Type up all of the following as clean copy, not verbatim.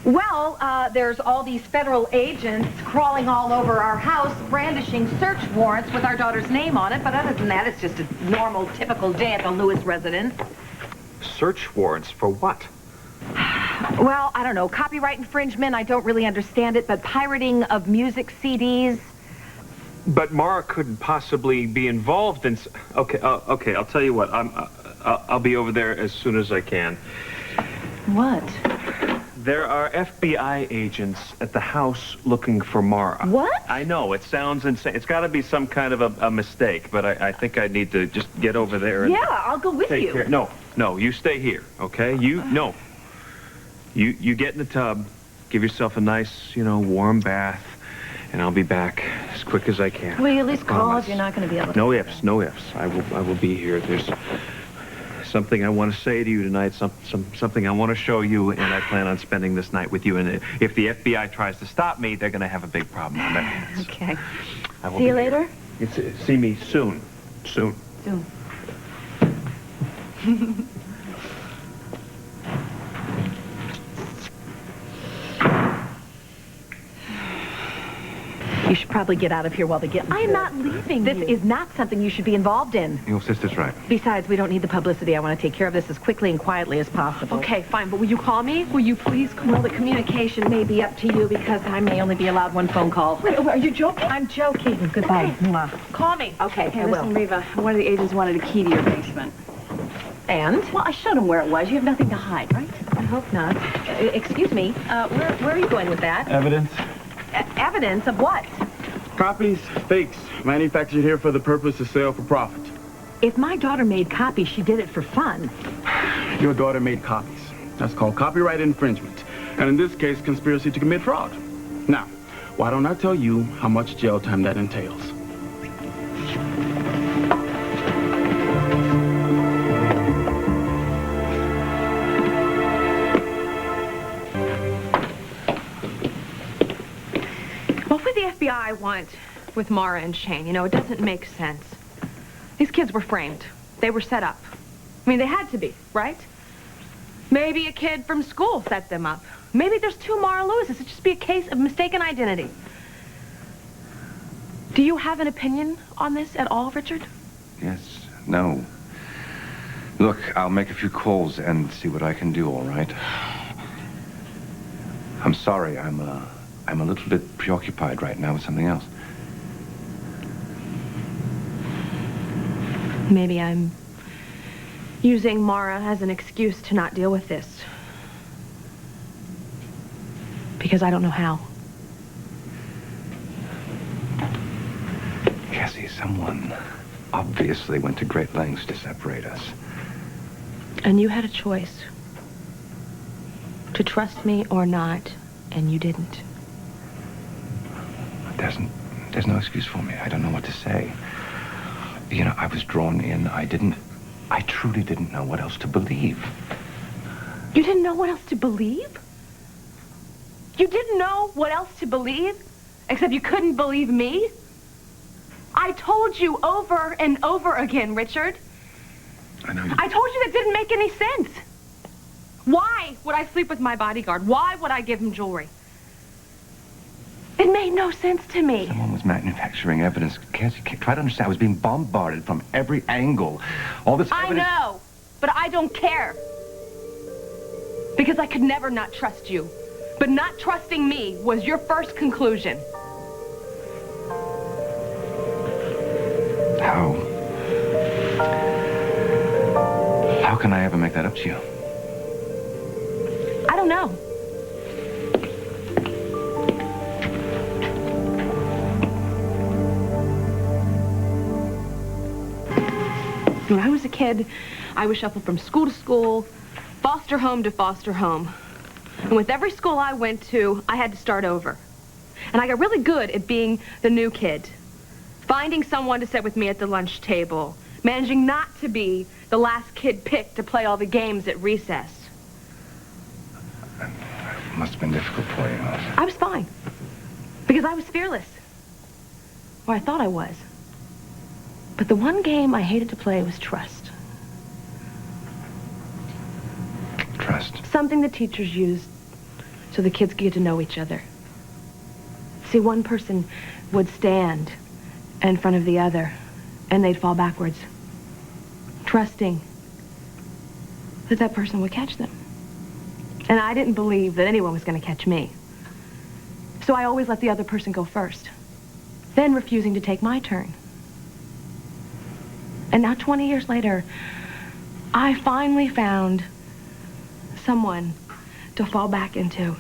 Well, there's all these federal agents crawling all over our house, brandishing search warrants with our daughter's name on it. But other than that, it's just a normal, typical day at the Lewis residence. Search warrants for what? Well, I don't know. Copyright infringement, I don't really understand it, but pirating of music CDs. But Mara couldn't possibly be involved in... Okay, okay, I'll tell you what. I'll be over there as soon as I can. What? There are FBI agents at the house looking for Mara. What? I know, it sounds insane. It's got to be some kind of a mistake, but I think I need to just get over there and... Yeah, I'll go with you. Care. No, you stay here, okay? You get in the tub, give yourself a nice, warm bath, and I'll be back as quick as I can. Will you at least call if you're not going to be able to... No ifs, no ifs. I will be here. There's something I want to say to you tonight, something I want to show you, and I plan on spending this night with you. And if the FBI tries to stop me, they're going to have a big problem on their hands. Okay. See you later? See me soon. Soon. Soon. You should probably get out of here while they get... I am not leaving. This is not something you should be involved in. Your sister's right. Besides, we don't need the publicity. I want to take care of this as quickly and quietly as possible. Okay, fine, but will you call me? Will you please call? Well, the communication may be up to you because I may only be allowed one phone call. Wait, are you joking? I'm joking. Goodbye. Okay. Call me. Okay, Hey, I will. listen, Reva, one of the agents wanted a key to your basement. And? Well, I showed him where it was. You have nothing to hide, right? I hope not. Excuse me. Where are you going with that? Evidence. Evidence of what? Copies, fakes, manufactured here for the purpose of sale for profit. If my daughter made copies, she did it for fun. Your daughter made copies. That's called copyright infringement. And in this case, conspiracy to commit fraud. Now, why don't I tell you how much jail time that entails? I want with Mara and Shane. It doesn't make sense. These kids were framed. They were set up. I mean, they had to be, right? Maybe a kid from school set them up. Maybe there's two Mara Lewises. It'd just be a case of mistaken identity. Do you have an opinion on this at all, Richard? Yes. No. Look, I'll make a few calls and see what I can do, all right? I'm sorry. I'm a little bit preoccupied right now with something else. Maybe I'm using Mara as an excuse to not deal with this. Because I don't know how. Cassie, someone obviously went to great lengths to separate us. And you had a choice. To trust me or not, and you didn't. There's no excuse for me. I don't know what to say. I was drawn in. I truly didn't know what else to believe. You didn't know what else to believe? You didn't know what else to believe? Except you couldn't believe me? I told you over and over again, Richard. I know you... I told you that didn't make any sense. Why would I sleep with my bodyguard? Why would I give him jewelry? It made no sense to me. Someone was manufacturing evidence. Cassie, try to understand. I was being bombarded from every angle. All this evidence... I know, but I don't care. Because I could never not trust you. But not trusting me was your first conclusion. How can I ever make that up to you? I don't know. When I was a kid, I was shuffled from school to school, foster home to foster home. And with every school I went to, I had to start over. And I got really good at being the new kid. Finding someone to sit with me at the lunch table. Managing not to be the last kid picked to play all the games at recess. It must have been difficult for you. I was fine. Because I was fearless. Or I thought I was. But the one game I hated to play was trust. Trust? Something the teachers used so the kids could get to know each other. See, one person would stand in front of the other, and they'd fall backwards, trusting that that person would catch them. And I didn't believe that anyone was going to catch me. So I always let the other person go first, then refusing to take my turn. And now 20 years later, I finally found someone to fall back into.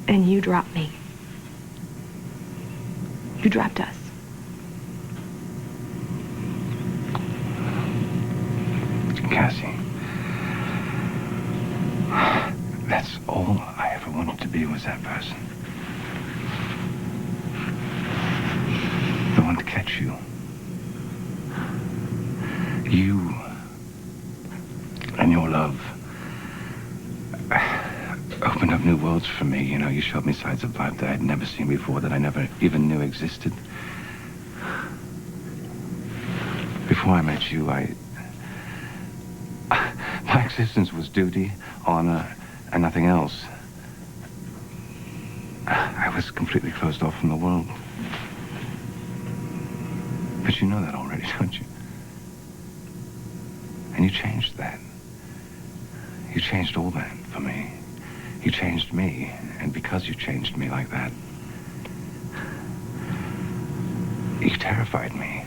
And you dropped me. You dropped us. Cassie, that's all I ever wanted to be, was that person. The one to catch you. You and your love opened up new worlds for me. You know, you showed me sides of life that I'd never seen before, that I never even knew existed. Before I met you, my existence was duty, honor, and nothing else. I was completely closed off from the world. But you know that already, don't you? And you changed that. You changed all that for me. You changed me, and because you changed me like that, you terrified me.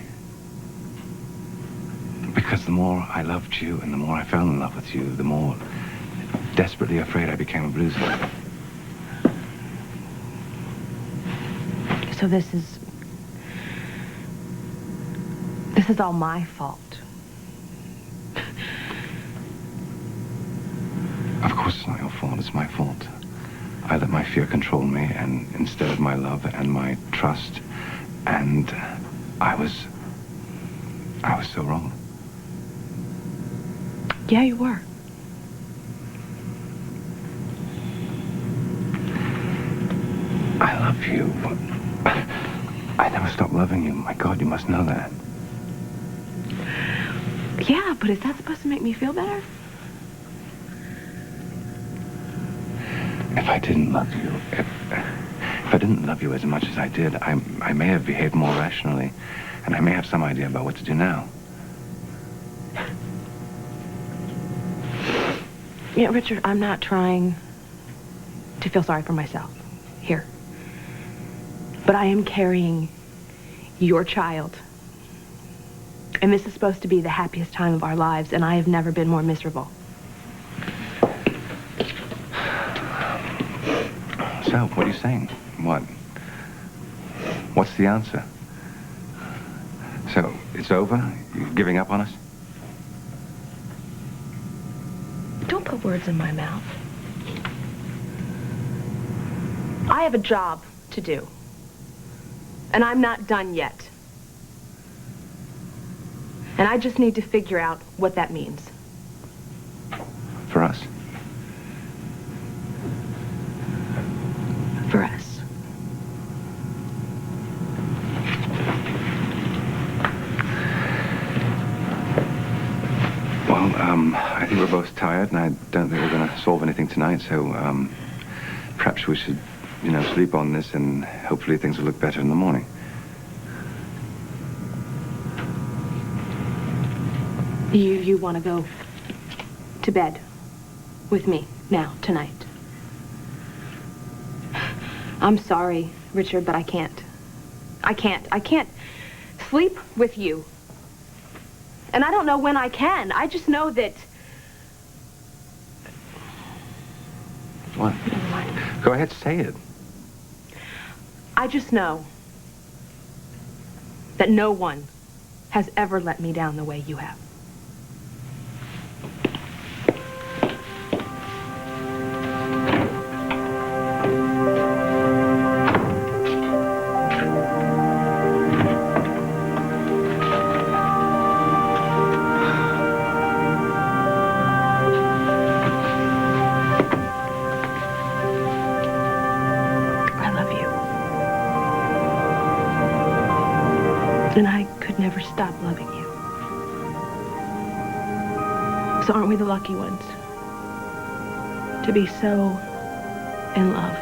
Because the more I loved you and the more I fell in love with you, the more desperately afraid I became of losing you. So this is all my fault. Of course it's not your fault, it's my fault. I let my fear control me, and instead of my love and my trust, and I was so wrong. Yeah, you were. I love you, but I never stopped loving you. My God, you must know that. Yeah, but is that supposed to make me feel better? If I didn't love you, if I didn't love you as much as I did, I may have behaved more rationally, and I may have some idea about what to do now. Yeah, Richard, I'm not trying to feel sorry for myself here. But I am carrying your child. And this is supposed to be the happiest time of our lives, and I have never been more miserable. So, what are you saying? What? What's the answer? So, it's over? You're giving up on us? Don't put words in my mouth. I have a job to do. And I'm not done yet. And I just need to figure out what that means. For us? For us. Well, I think we're both tired, and I don't think we're going to solve anything tonight, so, perhaps we should, sleep on this, and hopefully things will look better in the morning. You want to go to bed with me now, tonight? I'm sorry, Richard, but I can't. I can't sleep with you. And I don't know when I can. I just know that... What? Never mind. Go ahead, say it. I just know that no one has ever let me down the way you have. And I could never stop loving you. So aren't we the lucky ones? To be so in love.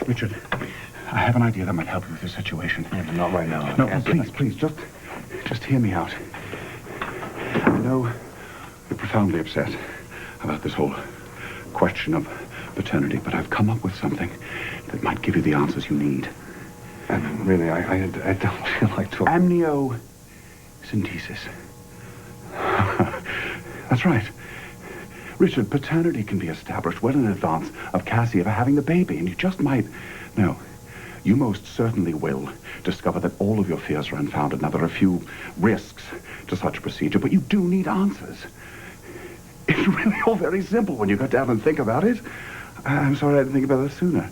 Richard, I have an idea that might help you with your situation. Yeah, but not right now. No, please, just hear me out. I know you're profoundly upset about this whole question of paternity, but I've come up with something that might give you the answers you need. And really, I don't feel like talking. Amniocentesis. That's right. Richard, paternity can be established well in advance of Cassie ever having the baby, and you just might... No, you most certainly will discover that all of your fears are unfounded. Now, there are a few risks to such a procedure, but you do need answers. It's really all very simple when you go down and think about it. I'm sorry I didn't think about it sooner.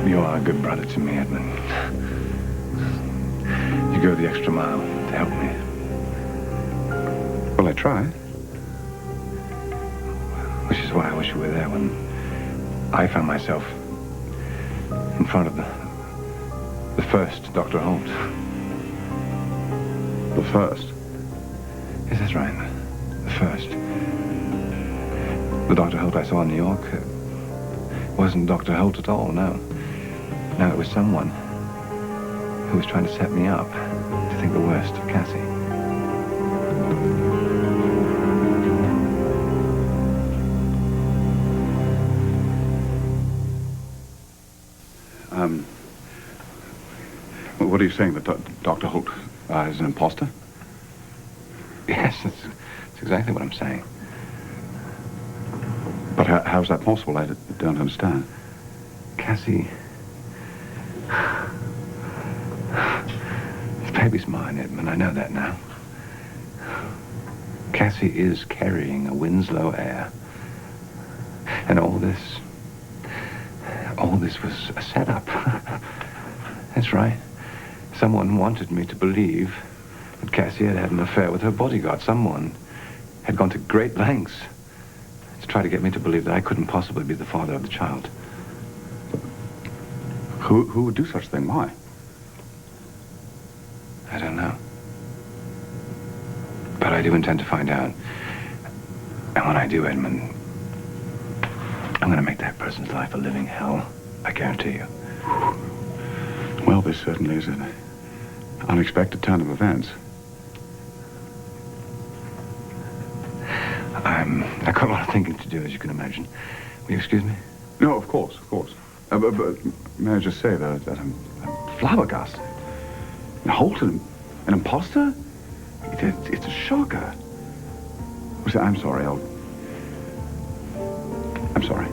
You are a good brother to me, Edmund. You go the extra mile to help me. Well, I try. Which is why I wish you were there when I found myself in front of the first Dr. Holt. The first? Yes, that's right. The first. The Dr. Holt I saw in New York wasn't Dr. Holt at all, no. No, it was someone who was trying to set me up to think the worst of Cassie. What are you saying, that Dr. Holt is an imposter? Yes, that's exactly what I'm saying. But how's that possible? I don't understand. Cassie... The baby's mine, Edmund. I know that now. Cassie is carrying a Winslow heir. And all this was a setup. That's right. Someone wanted me to believe that Cassie had had an affair with her bodyguard. Someone had gone to great lengths to try to get me to believe that I couldn't possibly be the father of the child. Who would do such a thing? Why? I don't know. But I do intend to find out. And when I do, Edmund, I'm going to make that person's life a living hell. I guarantee you. Well, this certainly is an unexpected turn of events. I've got a lot of thinking to do, as you can imagine. Will you excuse me? No, of course, of course. But may I just say that I'm flabbergasted. Holt, an imposter? It's a shocker. I'm sorry, I'm sorry.